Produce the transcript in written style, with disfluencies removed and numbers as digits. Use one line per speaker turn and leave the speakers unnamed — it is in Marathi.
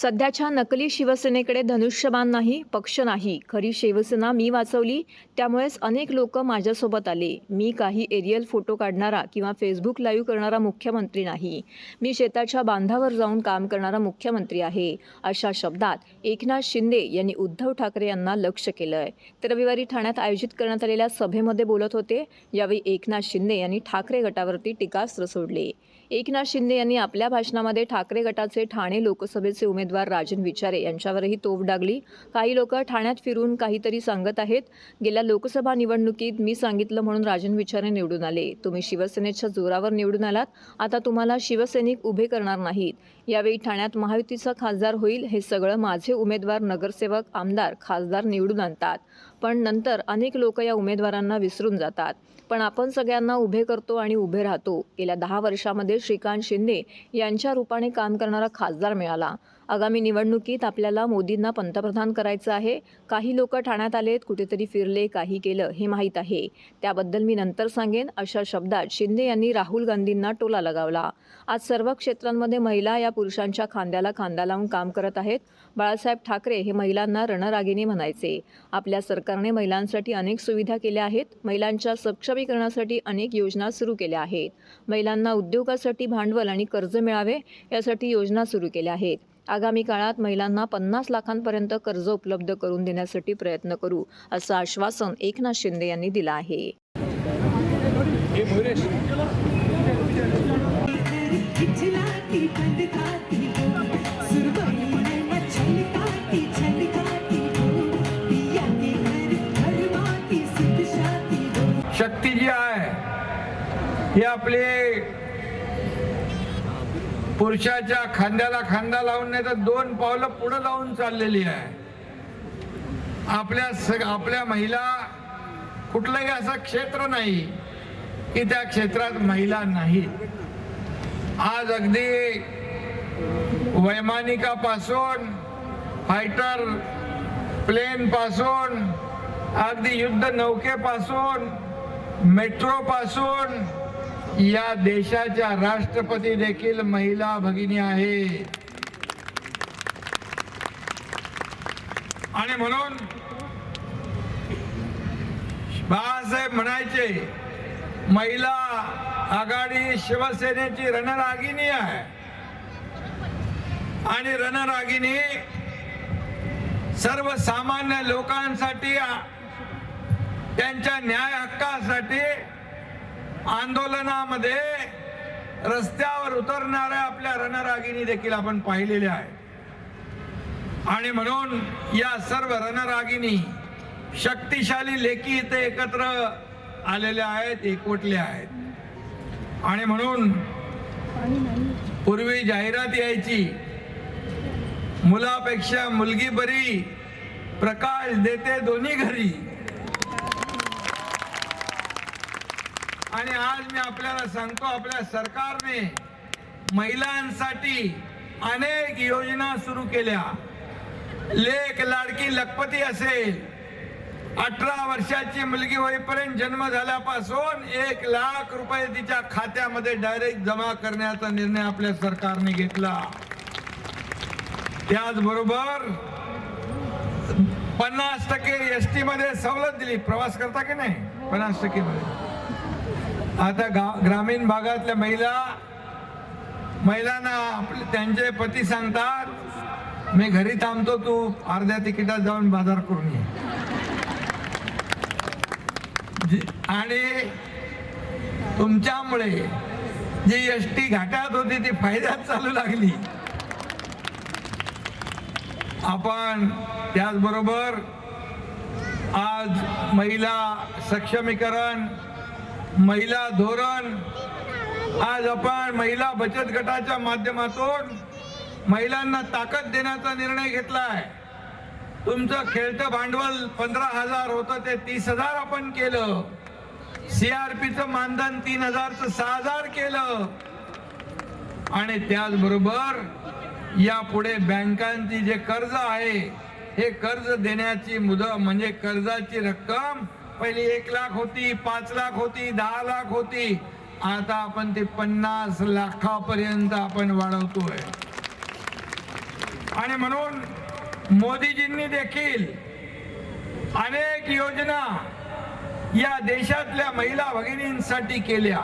सध्याच्या नकली शिवसेनेकडे धनुष्यबाण नाही, पक्ष नाही. खरी शिवसेना मी वाचवली, त्यामुळेच अनेक लोक माझ्यासोबत आले. मी काही एरियल फोटो काढणारा किंवा फेसबुक लाईव्ह करणारा मुख्यमंत्री नाही. मी शेताच्या बांधावर जाऊन काम करणारा मुख्यमंत्री आहे. अशा शब्दात एकनाथ शिंदे यांनी उद्धव ठाकरे यांना लक्ष्य केलंय. ते रविवारी ठाण्यात आयोजित करण्यात आलेल्या सभेमध्ये बोलत होते. यावेळी एकनाथ शिंदे यांनी ठाकरे गटावरती टीकास्त्र सोडले. एकनाथ शिंदे यांनी आपल्या भाषणामध्ये ठाकरे गटाचे ठाणे लोकसभेचे उमेदवार राजन विचारे यांच्यावरही तोफ डागली. काही लोक ठाण्यात फिरून काहीतरी सांगत आहेत. गेल्या लोकसभा निवडणुकीत मी सांगितलं म्हणून राजन विचारे निवडून आले. तुम्ही शिवसेनेच्या जोरावर निवडून आलात. आता तुम्हाला शिवसैनिक उभे करणार नाहीत. यावेळी ठाण्यात महायुतीचा खासदार होईल. हे सगळं माझे उमेदवार, नगरसेवक, आमदार, खासदार निवडून आणतात. पण नंतर अनेक लोक या उमेदवारांना विसरून जातात. पण आपण सगळ्यांना उभे करतो आणि उभे राहतो. गेल्या 10 वर्षामध्ये श्रीकांत शिंदे यांच्या रूपाने काम करणारा खासदार मिळाला. आगामी निवडणुकीत आपल्याला मोदींना पंतप्रधान करायचं आहे. काही लोक ठाण्यात आलेत, कुठेतरी फिरले, काही केलं हे माहीत आहे. त्याबद्दल मी नंतर सांगेन. अशा शब्दात शिंदे यांनी राहुल गांधींना टोला लगावला. आज सर्व क्षेत्रांमध्ये महिला या पुरुषांच्या खांद्याला खांदा लावून काम करत आहेत. बाळासाहेब ठाकरे हे महिलांना रणरागिणी म्हणायचे. आपल्या सरकारने महिलांसाठी अनेक सुविधा केल्या आहेत. महिलांच्या सक्षमीकरणासाठी अनेक योजना सुरू केल्या आहेत. महिलांना उद्योगासाठी भांडवल आणि कर्ज मिळावे यासाठी योजना सुरू केल्या आहेत. आगामी काळात महिलांना 50 लाखांपर्यंत कर्ज उपलब्ध करून देण्यासाठी प्रयत्न करू, असं आश्वासन एकनाथ शिंदे यांनी दिलं आहे.
शक्ती जी आहे ही आपले पुरुषाच्या खांद्याला खांदा लावून नाही तर 2 पावलं पुढे लावून चाललेली आहे. आपल्या महिला कुठलंही असं क्षेत्र नाही की त्या क्षेत्रात महिला नाहीत. आज अगदी वैमानिकापासून फायटर प्लेन पासून अगदी युद्ध नौकेपासून मेट्रो पासून या देशाच्या राष्ट्रपती देखील महिला भगिनी आहे. आणि म्हणून बाळासाहेब म्हणायचे, महिला आघाडी शिवसेनेची रणरागिणी आहे. आणि रणरागिणी सर्वसामान्य लोकांसाठी, त्यांच्या न्याय हक्कासाठी आंदोलनामध्ये रस्त्यावर उतरणाऱ्या आपल्या रणरागिणी देखील आपण पाहिलेल्या आहे. आणि म्हणून या सर्व रणरागिणी शक्तिशाली लेकी इथे एकत्र आलेल्या आहेत, एकवटल्या आहेत. आणि म्हणून पूर्वी जाहिरात यायची, मुलापेक्षा मुलगी बरी, प्रकाश देते दोन्ही घरी. आणि आज मी आपल्याला सांगतो, आपल्या सरकारने महिलांसाठी अनेक योजना सुरू केल्या. लेक लाडकी लखपती असेल, 18 वर्षाची मुलगी होईपर्यंत जन्म झाल्यापासून 1 लाख रुपये तिच्या खात्यामध्ये डायरेक्ट जमा करण्याचा निर्णय आपल्या सरकारने घेतला. त्याचबरोबर 50% एसटी मध्ये सवलत दिली. प्रवास करता की नाही? 50% मध्ये. आता ग्रामीण भागातल्या महिलांना त्यांचे पती सांगतात, मी घरी थांबतो, तू अर्ध्या तिकिटात जाऊन बाजार करून ये. आणि तुमच्यामुळे जी एसटी घाटात होती ती फायद्यात चालू लागली. आपण त्याचबरोबर आज महिला सक्षमीकरण, महिला धोरण, आज आपण महिला बचत गटाच्या माध्यमातून महिलांना ताकद देण्याचा निर्णय घेतलाय. तुमचं खेळतं भांडवल 15,000 होतं ते 30,000 आपण केलं. CRPचं मानधन 3,000चं 6,000 केलं. आणि त्याचबरोबर यापुढे बँकांची जे कर्ज आहे, हे कर्ज देण्याची मुदत म्हणजे कर्जाची रक्कम पहिली 1 लाख होती, 5 लाख होती, 10 लाख होती. आता आपण ते 50 लाखापर्यंत आपण वाढवतोय. आणि म्हणून मोदीजींनी देखील अनेक योजना या देशातल्या महिला भगिनींसाठी केल्या.